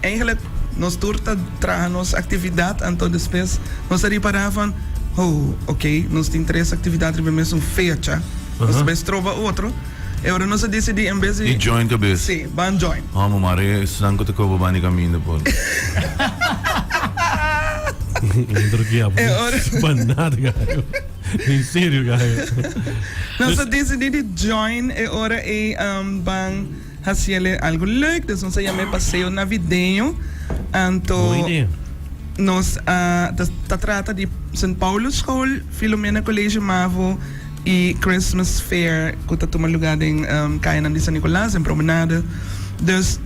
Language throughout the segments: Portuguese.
Eigenlijk, nós turta traga nossa atividade, então depois nós reparavam, nós temos 3 atividades, mesmo fecha, nós depois trova outro. E agora nós decidimos, em vez de... E join cabeça? Sim, van join. Mas Maria, isso não conta com o bani caminho, pô. Banado, gaio. Em sério, gaio. Nós decidimos join, e agora van fazer algo leuk, dus nós chamamos Paseo Navideño. Então, nós trata de San Paulus School, Filomena College Mavo, e Christmas Fair, que está tomando lugar em Caiana de San Nicolas, em Promenada. Dus,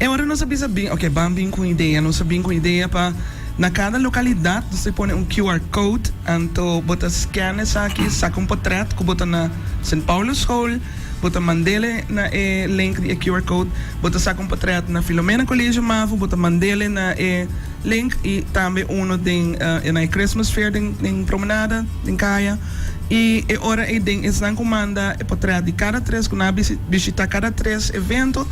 agora nós sabemos bem, vamos bem com ideia, nós sabemos com ideia para, na cada localidade, você põe QR Code, então, bota scan essa aqui, saca portrait, que bota na San Paulus School, bota mandele na link de QR Code, bota saca portrait na Filomena College Mavo, bota mandele na link, e também na Christmas Fair em Promenada, em Caia. E agora estão comanda o portrait de cada 3, que nós visita cada 3 eventos,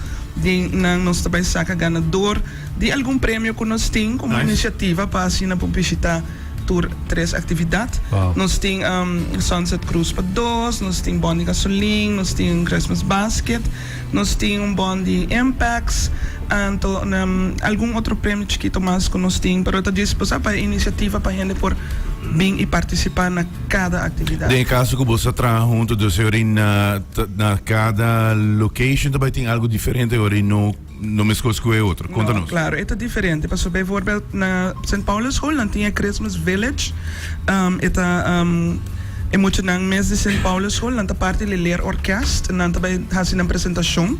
nós também saca ganador de algum prêmio que nós temos como iniciativa para assim para visitar tour 3 atividades. Nós temos Sunset Cruise para 2, nós temos bond de gasolina, nós temos Christmas Basket, nós temos bond de Impacts, então algum outro prêmio chiquito mais que nós temos, mas está disponível para iniciativa para gente por vir e participar na cada atividade. Em caso que você traga junto do senhor na cada location também tem algo diferente ou no mesmo que é outro? Conta-nos. Claro, é diferente. Por exemplo, na San Paulus Hall, não tinha Christmas Village. É muito na mês de San Paulus Hall, na parte de ler orquestra, na também fazem uma apresentação.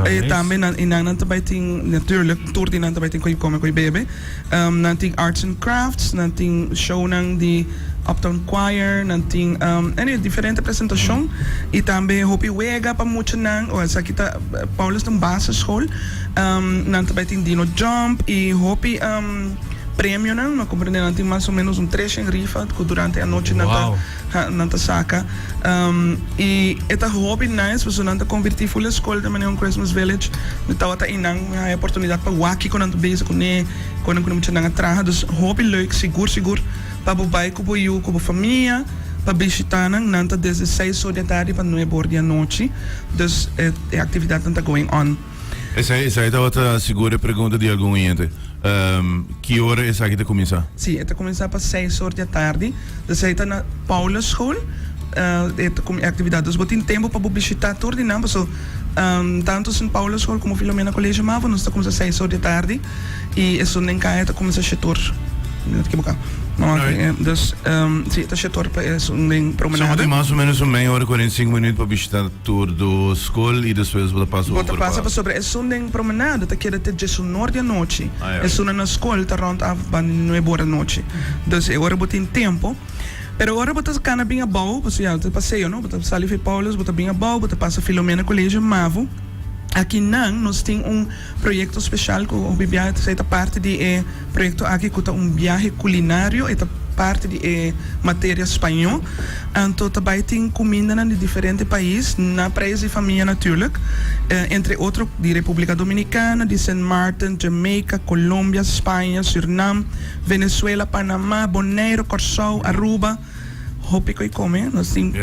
E também na também tem natuurlijk tour die na também tem que comer com bebê. Na tem arts and crafts, na tem show de Uptown Choir, na tem diferente apresentação. E também hopi wega para muito na, essa aqui tá Paulus tem base school. Na também tem Dino Jump e hopi prêmio não compreendo, tem mais ou menos 3 em rifa durante a noite na saca. E esta hobby nice, você não convertir full escola também um Christmas Village, então tá inang a oportunidade para waki com nanto base com muito na traga, dus hobby leuk, seguro para bobai com boiu com família, para visitar nanto desde 6 horas da tarde para 9 horas da noite, dus a atividade não tá going on. Essa é outra segura pergunta de algum cliente. Que hora é essa que começa? Sim, esta começa para 6 horas da tarde. Então, está na Paulus School. A atividade. Então, tem tempo para visitar tudo, não? So, tanto San Paulus School como Filomena College Mavo, nós estamos às 6 horas da tarde. E isso nem cai, está começa a setor. Dus, sim, está setor para uma promenada. Tem mais ou menos meia hora, 45 minutos para visitar tour do escola e depois você passa por lá. Passa sobre essa promenada, está querendo ter 19 da noite. Essa na escola está rond a 9 horas da noite. Então, agora você tem tempo. Pero agora você cana bem a bau, você já passeio, não? Você sai de Paulus, você bem a bau, você passa Filomena College Mavo. Aqui nós temos projeto especial que o viagem é parte de projeto aqui que é viagem culinário, é parte de matéria espanhol. Então também tem comida de diferentes países, na praia de família natuurlijk, entre outros de República Dominicana, de Saint Martin, Jamaica, Colômbia, Espanha, Suriname, Venezuela, Panamá, Bonaire, Curaçao, Aruba. Hopi ko come, nós tem,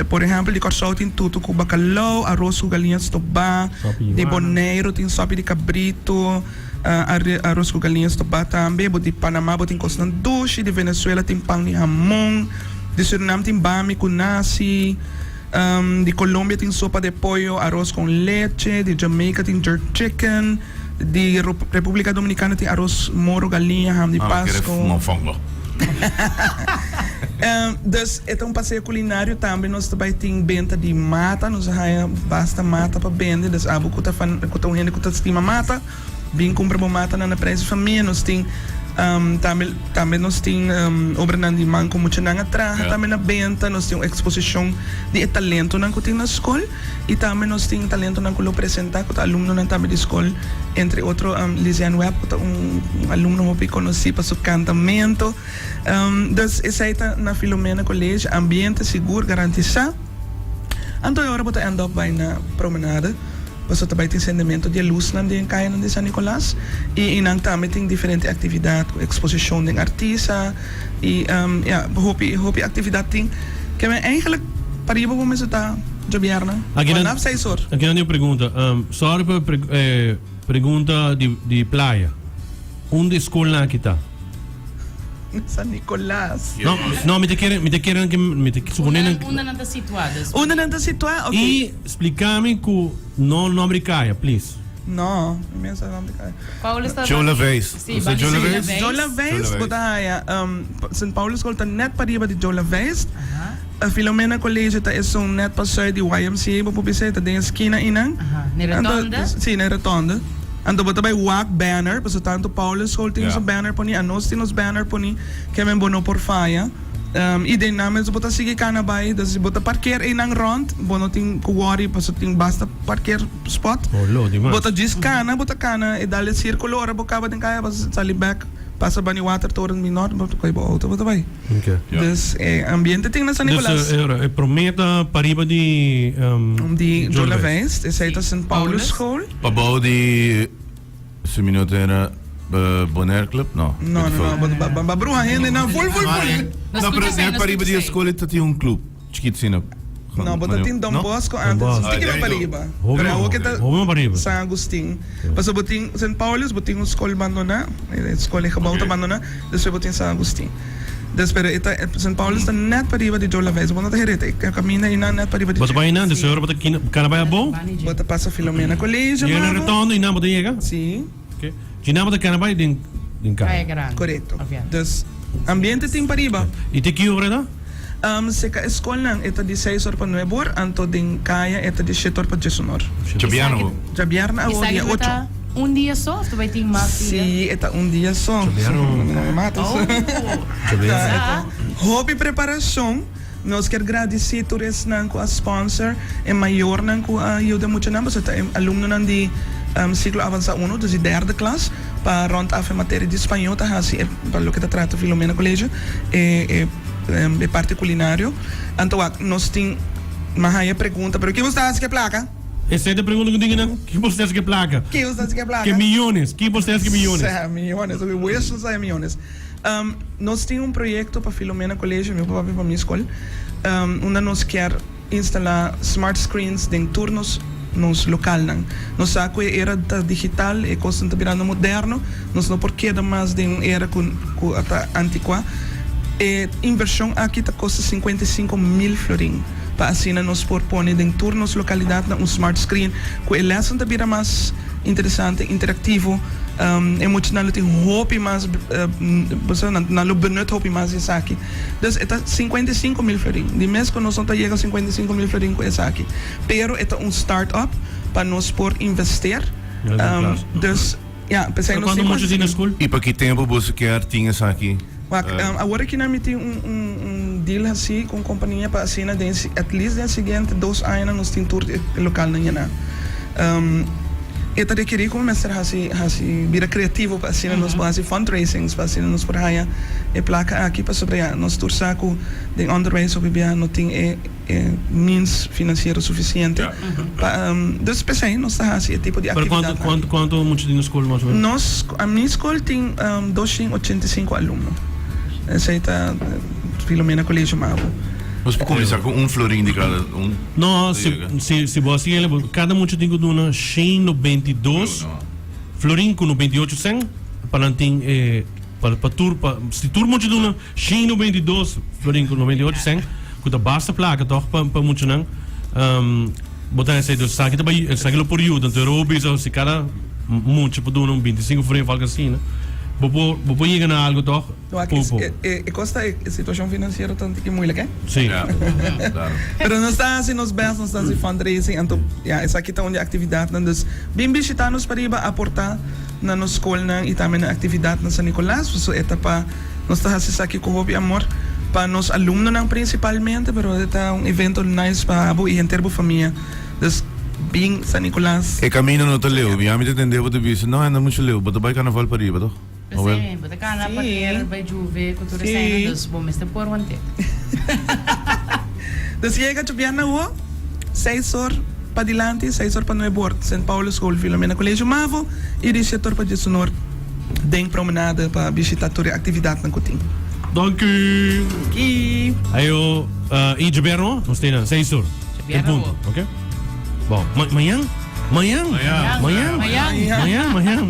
por exemplo, de Curaçao tem tudo com bacalhau, arroz com galinhas tobá, de Bonaire tem sopa de cabrito, arroz com galinhas tobá também, de Panamá tem costa doce, de Venezuela tem pão de jamón, de Suriname tem bami com nasi, de Colômbia tem sopa de pollo, arroz com leite, de Jamaica tem jerk chicken, de República Dominicana tem arroz moro, galinha, ham de pasco. Dus é um passeio culinário também, nós também tem venda de mata, nós basta mata para vender, dus abo que tá gente que estima mata, bem compra mata na preço família, nós tem também nós tem obra de mão como tinha na traja, também na venda, nós tem uma exposição de talento que tem na escola e também nós tem talento que lo apresentar com aluno na também de escola, entre outros Lisiane Webb, aluno que conheci para seu cantamento. Dus essa é na Filomena College, ambiente seguro, garantizado. Então agora você anda vai na promenada. Paso também tem sentimento de luz na din kaya de San Nicolas. E inang também tem diferente atividade, exposição de artista. E hoop atividade tem que é eigenlijk pariba como isso tá Jobiarna. Vanaf 6 horas. Aqui não pergunta. Sorry para pergunta de praia. Onde escola aqui está? San Nicolas. Não, me te querem que me te suponen. Onde não está situada? Onde não está situada? Ok. E explica-me que não nome caia, please. Não, imensa nome caia. Paulus está. Jola Vez. Sim, Jola Vez, botaya. San Paulo School está net pariba de Jola Vez. A Filomena College está é um net passeio de YMCA, vou publicar, está na esquina inang. Na rotonda? Sim, na rotonda. Ando bota by walk banner, paso tanto Paulo School tem um banner po ni, anos tem uns banner po ni, que me bono por faia. E din namin so bota sige kana bay, das bota parkeer inang rond, bono ting kuwari paso ting basta parkeer spot. Oh, lo, di mas. Bota jis kana, bota kana, e dali circulo ora bocaba din kaya paso sali back. Passa ba ni water toren minor, bota kay ba auto bota bay. Okay. Dus ambiente ting na San Nicolas. Dus prometa pariba di Jola Vest, is hij San Paulus School? Pabouw die seminuto era Bonaire Club? No. No, babruha hindi na full. No, pero nem pariba di escola tinha um clube. Chiquito sino. No, bota tin Don Bosco antes. Hindi ka pariba. Pero ako kita San Agustin. Paso boting San Paulus, boting school bando na. Escola gebouwd bando na. Dus we boting San Agustin. Dus pero ita San Paulus está net pariba de Jola Vez. Bota hereta, camina ina net pariba de. Bota ba ina, dus euro bota kanabaya bo? Bota passa Filomena College. Llega na rotonda ina bota llega? Sim. Okay. Gina bota kanabaya din kaya. Correto. Dus ambiente tem pariba. E te que hora da? Seka escola nang ita di 6 horas pa 9 horas, anto din kaya ita di 7 horas pa 10 horas. Jobiano. Jobiarna a dia 8. Um dia só? Tu vai ter mais? Sim, ita dia só. Jobiano. Não me matas. Hobby preparação. Nós quer agradecer todos nang ko a sponsor e maior nang ko ajuda muito nang basta aluno nang di ciclo avançado 1, dus de derde klas, para rondaf em matéria de espanhol, tá assim, para o que tá trata Filomena College, é parte culinário. Então, nós tem uma raia pergunta, pero que você acha que é placa? Essa é a pergunta que eu tenho, que você acha que é placa? Que você acha que é placa? Que milhões, que você acha que milhões? Milhões, eu vou usar milhões. Nós temos projeto para Filomena College, meu papai para minha escola, onde nós quer instalar smart screens em turnos nos local nang. Nós saco era digital e constante virando moderno, nós não porque da mais de era com ata antiqua. E inversão aqui tá custa 55.000 florin. Para assim nós propõe em turnos localidade um smart screen com a lesson da vira mais interessante, interativo. Emocional tem hope mais você não benut hope mais isso aqui. Dus eta 55.000 florin. De mês que nós não tá chega 55.000 florin com isso aqui. Pero eta startup para nós por investir. Dus pensei quando muitos na escola. E para que tempo você quer tinha isso aqui? Agora que nós temos deal assim com a companhia para assim at least den seguinte 2 anos nós temos tour local na Yana. Eta requerir como mestre assim vira criativo para assim nós fazer fundraisings para assim nós por aí e placa aqui para sobre nós tour saco de underway sobre bia não tem means financeiro suficiente. Dus pensei nós está assim tipo de atividade. Quanto muitos na escola mais ou menos? A minha escola tem 285 alunos. Essa aí tá Filomena College Mavo. Nós podemos começar com florim de cada Não, se você cada muito tem que dar 192 florim com 98 cent para tem para se tur muito duna 192 florim com 98 cent que da basta placa toch para muito não botar esse do saque também saque por you tanto Aruba se cada muito por duna 25 florim falga assim né vou chegar na algo toch custa a situação financeira tanto que muito, né? Sim. Pero não está assim nos bens, não está assim fundraising, então essa aqui tá onde atividade, então bem visitar nos para aportar na nossa escola e também na atividade na San Nicolas, so etapa nós está assim aqui com hobby amor para nos alunos não principalmente, pero é um evento nice para abo e interbo família, dus bem San Nicolas. E caminho não te leu, me entendeu o que disse, não é muito leu, mas vai carnaval para ir, então. Sim, bota cana para ir, vai juve, cultura cena, dos bom, mas por onde? Dus chega a chover na rua, 6 horas para dilante, 6 horas para 9 horas, San Paulus School, Filomena Colégio Mavo, e de 7 horas para 10 horas, den promenada para visitar toda a atividade na Coutinho. Dank u. Aqui. Ayo, Ijaberno, nós temos 6 horas. Em ponto, ok? Bom, amanhã? Amanhã? Amanhã. Amanhã?